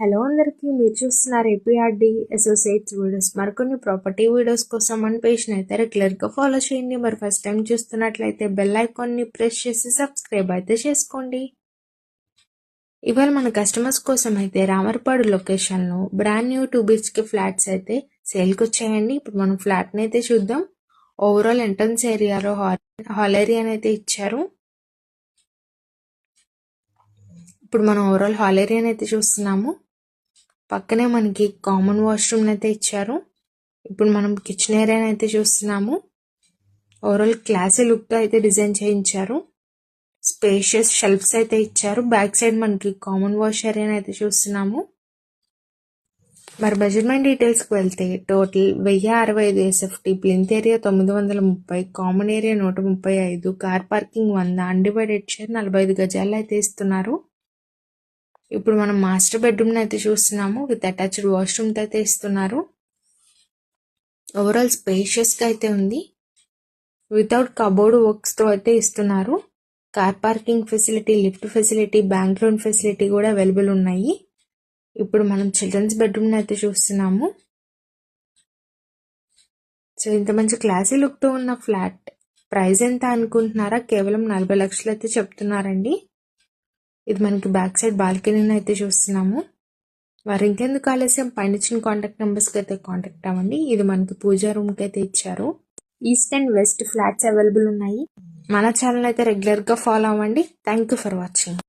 Hello అందరికీ, మీరు చూస్తున్నారు ఏపీఆర్డి అసోసియేట్స్ వీడియోస్. మరికొన్ని ప్రాపర్టీ వీడియోస్ కోసం మన పేజ్ని అయితే రెగ్యులర్గా ఫాలో చేయండి. మరి ఫస్ట్ టైం చూస్తున్నట్లయితే బెల్ ఐకాన్ని ప్రెస్ చేసి సబ్స్క్రైబ్ అయితే చేసుకోండి. ఇవాళ మన కస్టమర్స్ కోసం అయితే రామర్పాడు లొకేషన్లో బ్రాండ్ న్యూ 2 BHK ఫ్లాట్స్ అయితే సేల్కి వచ్చాయండి. ఇప్పుడు మనం ఫ్లాట్ని అయితే చూద్దాం. ఓవరాల్ ఎంట్రన్స్ ఏరియాలో హాల్ ఏరియాని అయితే ఇచ్చారు. ఇప్పుడు మనం ఓవరాల్ హాల్ ఏరియాని అయితే చూస్తున్నాము. పక్కనే మనకి కామన్ వాష్రూమ్ అయితే ఇచ్చారు. ఇప్పుడు మనం కిచెన్ ఏరియాని అయితే చూస్తున్నాము. ఓవరాల్ క్లాసీ లుక్తో అయితే డిజైన్ చేయించారు. స్పేషియస్ షెల్ఫ్స్ అయితే ఇచ్చారు. బ్యాక్ సైడ్ మనకి కామన్ వాష్ ఏరియాని అయితే చూస్తున్నాము. మరి మెజర్మెంట్ డీటెయిల్స్కి వెళ్తే total 1065 SFT, plinth area 930, common area 135, car parking 100, undivided share 45 గజాలు అయితే ఇస్తున్నారు. ఇప్పుడు మనం మాస్టర్ బెడ్రూమ్ అయితే చూస్తున్నాము. విత్ అటాచ్డ్ వాష్రూమ్ అయితే ఇస్తున్నారు. ఓవరాల్ స్పేషియస్గా అయితే ఉంది. వితౌట్ కబోర్డ్ వర్క్స్తో అయితే ఇస్తున్నారు. Car parking facility, lift facility, bank loan facility కూడా అవైలబుల్ ఉన్నాయి. ఇప్పుడు మనం చిల్డ్రన్స్ బెడ్రూమ్ అయితే చూస్తున్నాము. సో ఇంత మంచి క్లాసీ లుక్తో ఉన్న ఫ్లాట్ ప్రైస్ ఎంత అనుకుంటున్నారా? కేవలం 40 లక్షలు అయితే చెప్తున్నారండి. ఇది మనకి బ్యాక్ సైడ్ బాల్కనీని అయితే చూస్తున్నాము. వారు ఇంకెందుకు ఆలస్యం, పైన ఇచ్చిన కాంటాక్ట్ నెంబర్స్కి అయితే కాంటాక్ట్ అవ్వండి. ఇది మనకి పూజా రూమ్కి అయితే ఇచ్చారు. East and west flats available ఉన్నాయి. మన ఛానల్ అయితే రెగ్యులర్గా ఫాలో అవ్వండి. Thank you for watching.